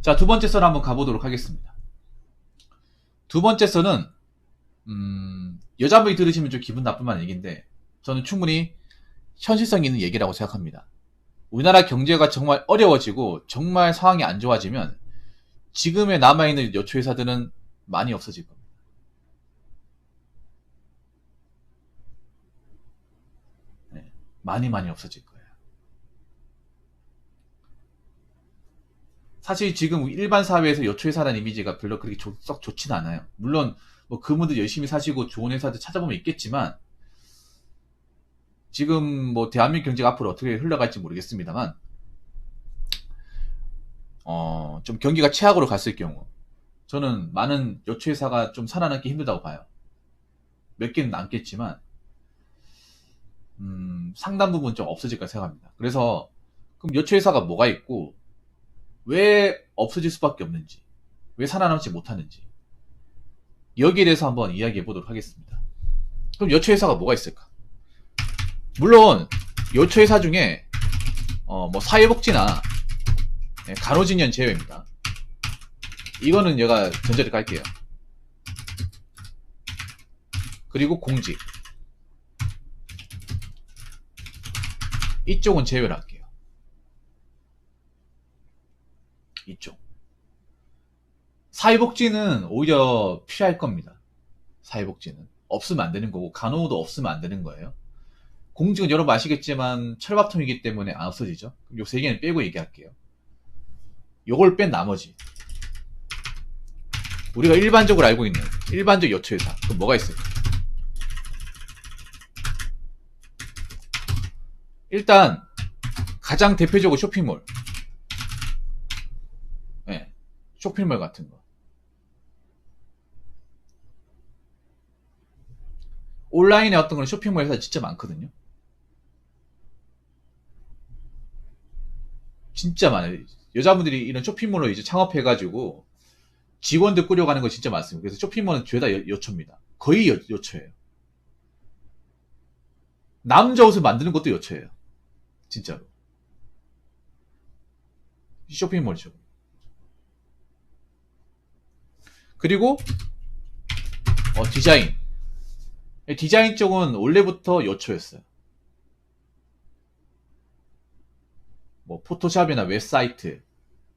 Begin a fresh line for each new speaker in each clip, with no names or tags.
자, 두 번째 썰 한번 가보도록 하겠습니다. 두 번째 썰은 여자분이 들으시면 좀 기분 나쁠 만한 얘기인데 저는 충분히 현실성 있는 얘기라고 생각합니다. 우리나라 경제가 정말 어려워지고 정말 상황이 안 좋아지면 지금의 남아있는 여초회사들은 많이 없어질 겁니다. 네, 많이 없어질 거예요. 사실 지금 일반 사회에서 여초회사라는 이미지가 별로 그렇게 썩 좋진 않아요. 물론 뭐 그분들 열심히 사시고 좋은 회사들 찾아보면 있겠지만 지금 뭐 대한민국 경제가 앞으로 어떻게 흘러갈지 모르겠습니다만 좀 경기가 최악으로 갔을 경우 저는 많은 여초회사가 좀 살아남기 힘들다고 봐요. 몇 개는 남겠지만 상당 부분 좀 없어질까 생각합니다. 그래서 그럼 여초회사가 뭐가 있고 왜 없어질 수밖에 없는지, 왜 살아남지 못하는지 여기에 대해서 한번 이야기해 보도록 하겠습니다. 그럼 여초회사가 뭐가 있을까? 물론 여초회사 중에 뭐 사회복지나 간호진연 제외입니다. 이거는 얘가 전제를 깔게요. 그리고 공직 이쪽은 제외를 할게요. 이쪽 사회복지는 오히려 필요할 겁니다. 사회복지는 없으면 안 되는 거고 간호도 없으면 안 되는 거예요. 공직은 여러분 아시겠지만 철밥통이기 때문에 안 없어지죠. 그럼 요 세 개는 빼고 얘기할게요. 요걸 뺀 나머지 우리가 일반적으로 알고 있는 일반적 여초회사 그럼 뭐가 있을까? 일단 가장 대표적으로 쇼핑몰, 네, 쇼핑몰 같은 거. 온라인에 어떤 건 쇼핑몰 회사 진짜 많거든요. 진짜 많아요. 여자분들이 이런 쇼핑몰로 이제 창업해가지고 직원들 꾸려가는 거 진짜 많습니다. 그래서 쇼핑몰은 죄다 여초입니다. 거의 여초예요. 남자 옷을 만드는 것도 여초예요. 진짜로. 쇼핑몰이죠. 그리고 디자인. 디자인 쪽은 원래부터 여초였어요. 뭐 포토샵이나 웹사이트,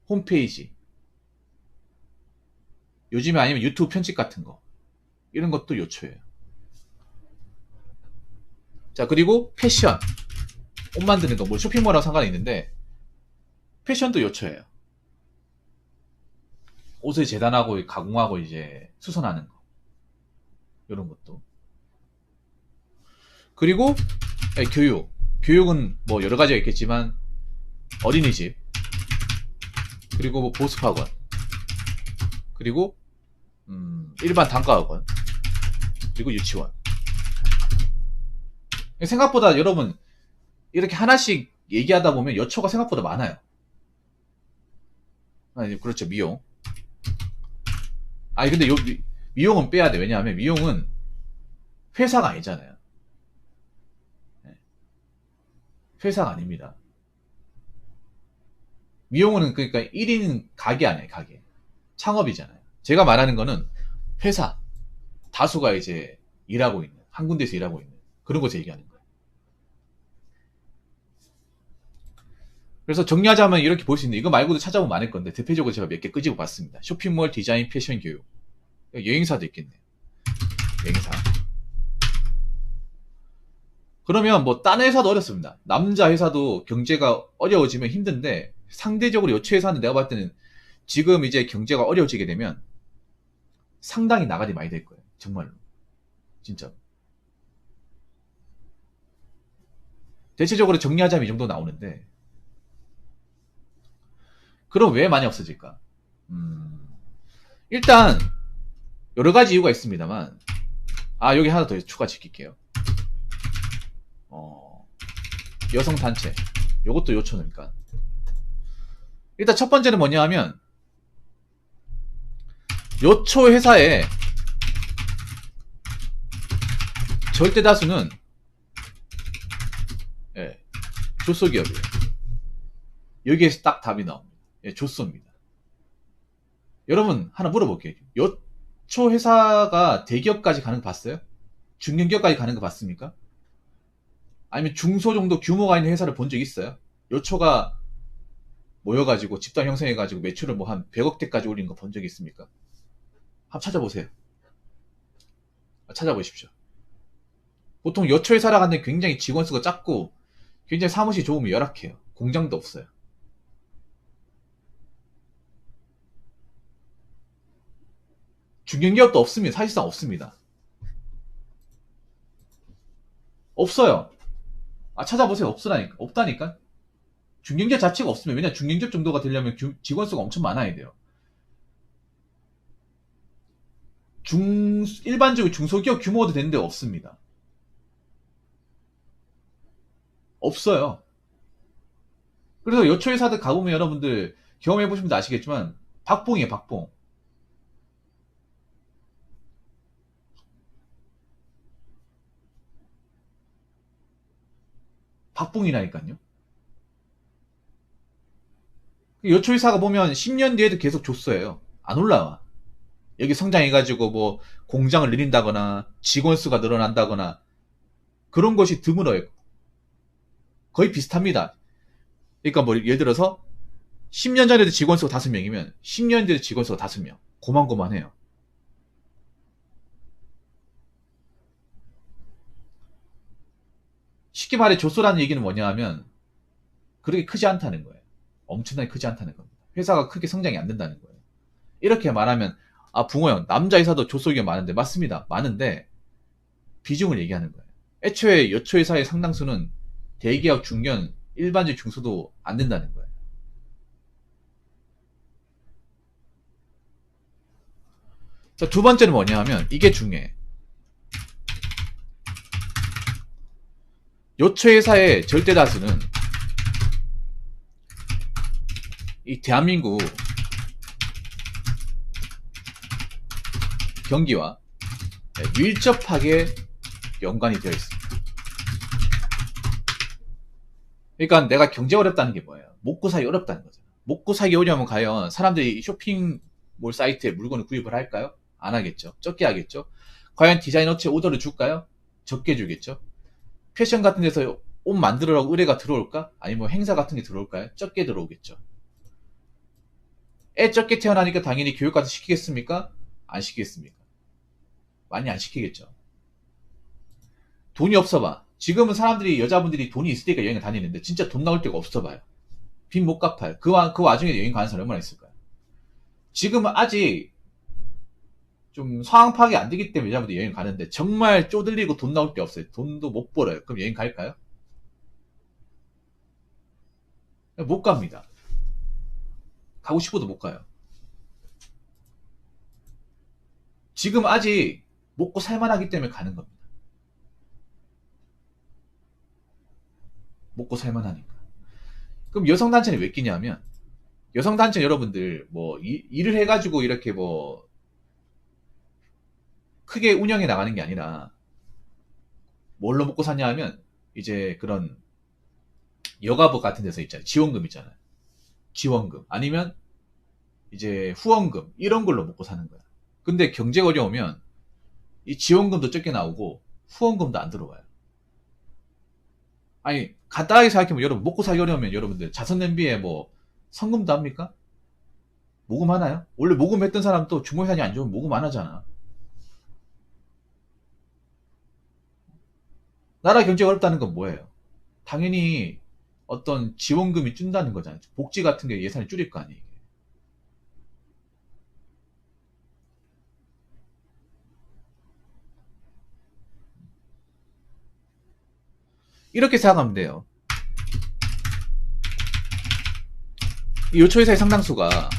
홈페이지. 요즘에 아니면 유튜브 편집 같은 거. 이런 것도 여초예요. 자, 그리고 패션. 옷 만드는 거, 뭐 쇼핑몰하고 상관이 있는데 패션도 여초예요. 옷을 재단하고 가공하고 이제 수선하는 거. 이런 것도. 그리고 교육. 교육은 뭐 여러 가지가 있겠지만 어린이집. 그리고 뭐 보습학원. 그리고 일반 단과학원. 그리고 유치원. 생각보다 여러분 이렇게 하나씩 얘기하다 보면 여초가 생각보다 많아요. 아니, 그렇죠. 미용. 아니 근데 미용은 빼야 돼. 왜냐하면 미용은 회사가 아니잖아요. 회사가 아닙니다. 미용은 그러니까 1인 가게 아니에요. 가게. 창업이잖아요. 제가 말하는 거는 회사. 다수가 이제 일하고 있는, 한 군데서 일하고 있는 그런 것을 얘기하는 거예요. 그래서 정리하자면 이렇게 볼 수 있는데 이거 말고도 찾아보면 많을 건데 대표적으로 제가 몇 개 끄집어 봤습니다. 쇼핑몰, 디자인, 패션, 교육. 여행사도 있겠네요. 여행사. 그러면 뭐 딴 회사도 어렵습니다. 남자 회사도 경제가 어려워지면 힘든데 상대적으로 여초 회사는 내가 봤을 때는 지금 이제 경제가 어려워지게 되면 상당히 나가리 많이 될 거예요. 정말로. 진짜. 대체적으로 정리하자면 이 정도 나오는데 그럼 왜 많이 없어질까? 일단 여러 가지 이유가 있습니다만 여기 하나 더 추가시킬게요. 여성 단체 요것도 요초니까. 일단 첫 번째는 뭐냐 하면 요초 회사의 절대 다수는 조소기업이에요. 여기에서 딱 답이 나옵니다. 조소입니다. 여러분 하나 물어볼게요. 요초 회사가 대기업까지 가는 거 봤어요? 중견기업까지 가는 거 봤습니까? 아니면 중소 정도 규모가 있는 회사를 본 적 있어요? 요초가 모여가지고 집단 형성해가지고 매출을 뭐 한 100억대까지 올린 거 본 적 있습니까? 한번 찾아보세요. 찾아보십시오. 보통 요초 회사라고 하는데 굉장히 직원 수가 작고 굉장히 사무실이 좋으면 열악해요. 공장도 없어요. 중견기업도 없습니다. 사실상 없습니다. 없어요. 찾아보세요. 없으라니까. 없다니까. 중견기업 자체가 없으면, 왜냐 중견기업 정도가 되려면 직원 수가 엄청 많아야 돼요. 일반적으로 중소기업 규모도 되는데 없습니다. 없어요. 그래서 요초회사들 가보면 여러분들 경험해보시면 아시겠지만 박봉이에요. 박봉. 박봉이라니까요. 요초회사가 보면 10년 뒤에도 계속 조서예요. 안 올라와. 여기 성장해가지고 뭐 공장을 늘린다거나 직원 수가 늘어난다거나 그런 것이 드물어요. 거의 비슷합니다. 그러니까 뭐 예를 들어서 10년 전에도 직원 수가 5명이면 10년 뒤에도 직원 수가 5명. 고만고만해요. 쉽게 말해 조소라는 얘기는 뭐냐 하면 그렇게 크지 않다는 거예요. 엄청나게 크지 않다는 겁니다. 회사가 크게 성장이 안 된다는 거예요. 이렇게 말하면 붕어 형 남자 회사도 조소기업 많은데 맞습니다. 많은데 비중을 얘기하는 거예요. 애초에 여초 회사의 상당수는 대기업 중견 일반적 중소도 안 된다는 거예요. 자, 두 번째는 뭐냐 하면 이게 중요해. 요초 회사의 절대 다수는 이 대한민국 경기와 밀접하게 연관이 되어 있습니다. 그러니까 내가 경제 어렵다는 게 뭐예요? 먹고 살기 어렵다는 거잖아. 먹고 살기 어려우면 과연 사람들이 쇼핑몰 사이트에 물건을 구입을 할까요? 안 하겠죠. 적게 하겠죠. 과연 디자인 업체에 오더를 줄까요? 적게 주겠죠. 패션 같은 데서 옷 만들으라고 의뢰가 들어올까? 아니면 뭐 행사 같은 게 들어올까요? 적게 들어오겠죠. 애 적게 태어나니까 당연히 교육까지 시키겠습니까? 안 시키겠습니까? 많이 안 시키겠죠. 돈이 없어봐. 지금은 사람들이, 여자분들이 돈이 있을 때가 여행을 다니는데 진짜 돈 나올 데가 없어봐요. 빚 못 갚아요. 그 와중에 여행 가는 사람 얼마나 있을까요? 지금은 아직 좀 상황 파악이 안 되기 때문에 여자분들이 여행 가는데 정말 쪼들리고 돈 나올 게 없어요. 돈도 못 벌어요. 그럼 여행 갈까요? 못 갑니다. 가고 싶어도 못 가요. 지금 아직 먹고 살만하기 때문에 가는 겁니다. 먹고 살만하니까. 그럼 여성단체는 왜 끼냐면, 여성단체 여러분들 뭐 일을 해가지고 이렇게 뭐 크게 운영해 나가는 게 아니라 뭘로 먹고 사냐 하면 이제 그런 여가부 같은 데서 있잖아요. 지원금 있잖아요. 지원금 아니면 이제 후원금 이런 걸로 먹고 사는 거야. 근데 경제가 어려우면 이 지원금도 적게 나오고 후원금도 안 들어와요. 아니 간단하게 생각해보면 여러분 먹고 살기 어려우면 여러분들 자선 냄비에 뭐 성금도 합니까? 모금하나요? 원래 모금했던 사람 또 중고회사이 안 좋으면 모금 안 하잖아. 나라 경제가 어렵다는 건 뭐예요? 당연히 어떤 지원금이 준다는 거잖아요. 복지 같은 게 예산이 줄일 거 아니에요. 이렇게 생각하면 돼요. 이 요초회사의 상당수가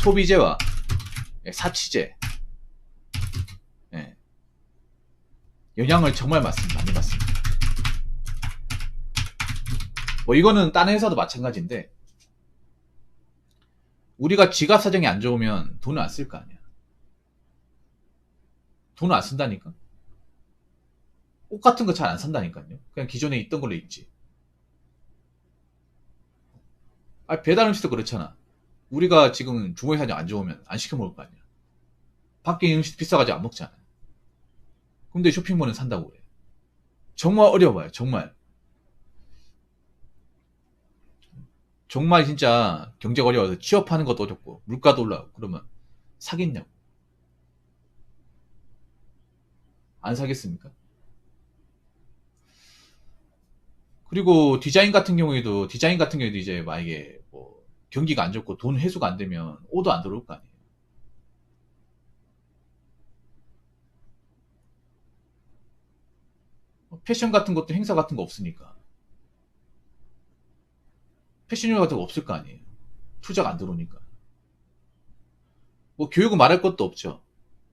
소비재와 사치재 영향을 정말 많이 받습니다. 뭐 이거는 다른 회사도 마찬가지인데 우리가 지갑 사정이 안 좋으면 돈을 안 쓸 거 아니야. 돈을 안 쓴다니까. 옷 같은 거 잘 안 산다니까요. 그냥 기존에 있던 걸로 입지. 배달 음식도 그렇잖아. 우리가 지금 중고기 사정 안 좋으면 안 시켜 먹을 거 아니야. 밖에 음식 비싸가지고 안 먹잖아. 근데 쇼핑몰은 산다고 그래. 정말 어려워요. 정말. 정말 진짜 경제가 어려워서 취업하는 것도 어렵고 물가도 올라가고 그러면 사겠냐고. 안 사겠습니까? 그리고 디자인 같은 경우에도 이제 만약에 뭐 경기가 안 좋고 돈 회수가 안 되면 오도 안 들어올 거 아니에요. 패션 같은 것도 행사 같은 거 없으니까. 패션쇼 같은 거 없을 거 아니에요. 투자가 안 들어오니까. 뭐 교육은 말할 것도 없죠.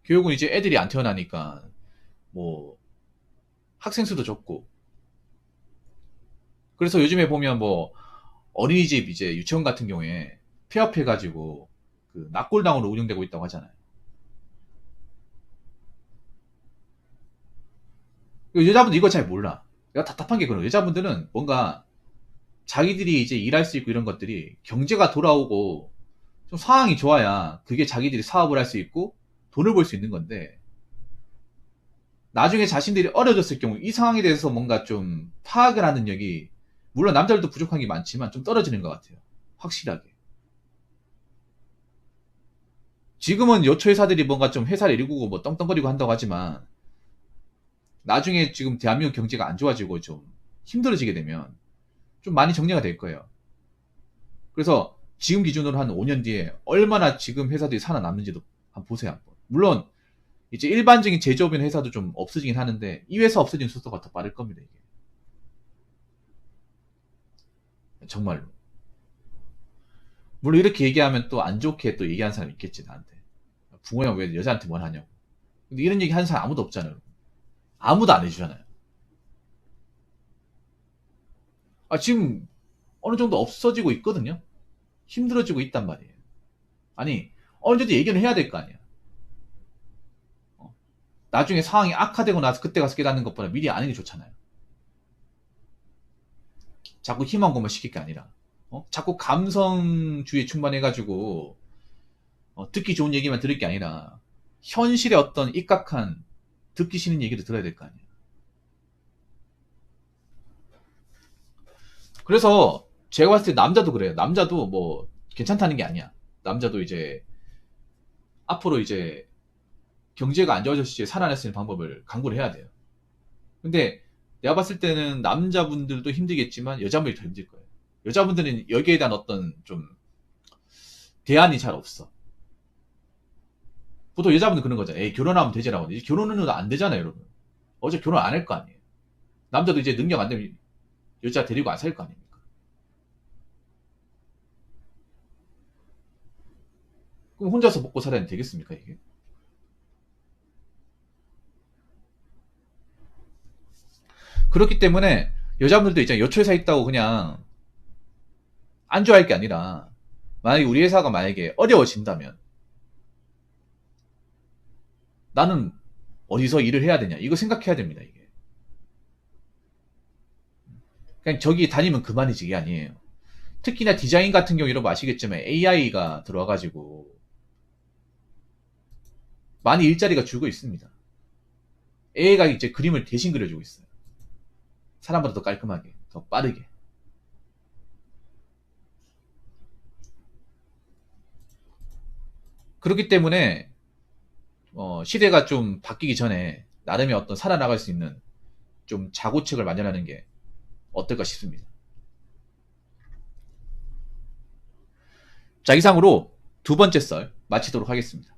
교육은 이제 애들이 안 태어나니까 뭐 학생 수도 적고. 그래서 요즘에 보면 뭐 어린이집 이제 유치원 같은 경우에 폐업해가지고 그 낙골당으로 운영되고 있다고 하잖아요. 여자분들 이거 잘 몰라. 내가 답답한 게 그런 여자분들은 뭔가 자기들이 이제 일할 수 있고 이런 것들이 경제가 돌아오고 좀 상황이 좋아야 그게 자기들이 사업을 할 수 있고 돈을 벌 수 있는 건데 나중에 자신들이 어려졌을 경우 이 상황에 대해서 뭔가 좀 파악을 하는 능력이 물론 남자들도 부족한 게 많지만 좀 떨어지는 것 같아요. 확실하게. 지금은 여초 회사들이 뭔가 좀 회사를 일구고 뭐 떵떵거리고 한다고 하지만 나중에 지금 대한민국 경제가 안 좋아지고 좀 힘들어지게 되면 좀 많이 정리가 될 거예요. 그래서 지금 기준으로 한 5년 뒤에 얼마나 지금 회사들이 살아남는지도 한번 보세요. 한번. 물론 이제 일반적인 제조업인 회사도 좀 없어지긴 하는데 이 회사 없어지는 속도가 더 빠를 겁니다. 이게 정말로. 물론 이렇게 얘기하면 또 안 좋게 또 얘기하는 사람이 있겠지 나한테. 붕어야 왜 여자한테 뭘 하냐고. 근데 이런 얘기 하는 사람 아무도 없잖아요. 아무도 안 해주잖아요. 아 지금 어느 정도 없어지고 있거든요. 힘들어지고 있단 말이에요. 아니 어느 정도 얘기는 해야 될 거 아니야. 어. 나중에 상황이 악화되고 나서 그때 가서 깨닫는 것보다 미리 아는 게 좋잖아요. 자꾸 희망 고문 시킬 게 아니라 자꾸 감성주의에 충만해가지고 듣기 좋은 얘기만 들을 게 아니라 현실의 어떤 입각한 듣기 싫은 얘기를 들어야 될 거 아니에요. 그래서 제가 봤을 때 남자도 그래요. 남자도 뭐 괜찮다는 게 아니야. 남자도 이제 앞으로 이제 경제가 안 좋아졌을 때 살아날 수 있는 방법을 강구를 해야 돼요. 근데 내가 봤을 때는 남자분들도 힘들겠지만 여자분들이 더 힘들 거예요. 여자분들은 여기에 대한 어떤 좀 대안이 잘 없어. 보통 여자분들 그런 거죠. 에이 결혼하면 되지라고. 이제 결혼은 안 되잖아요, 여러분. 어제 결혼 안 할 거 아니에요. 남자도 이제 능력 안 되면 여자 데리고 안 살 거 아닙니까? 그럼 혼자서 먹고 살아야 되겠습니까, 이게? 그렇기 때문에 여자분들도 있잖아요. 여초회사 있다고 그냥 안 좋아할 게 아니라 만약에 우리 회사가 만약에 어려워진다면 나는 어디서 일을 해야 되냐 이거 생각해야 됩니다. 이게 그냥 저기 다니면 그만이지 이게 아니에요. 특히나 디자인 같은 경우 여러분 아시겠지만 AI가 들어와가지고 많이 일자리가 줄고 있습니다. AI가 이제 그림을 대신 그려주고 있어요. 사람보다 더 깔끔하게 더 빠르게. 그렇기 때문에 시대가 좀 바뀌기 전에 나름의 어떤 살아나갈 수 있는 좀 자구책을 마련하는 게 어떨까 싶습니다. 자, 이상으로 두 번째 썰 마치도록 하겠습니다.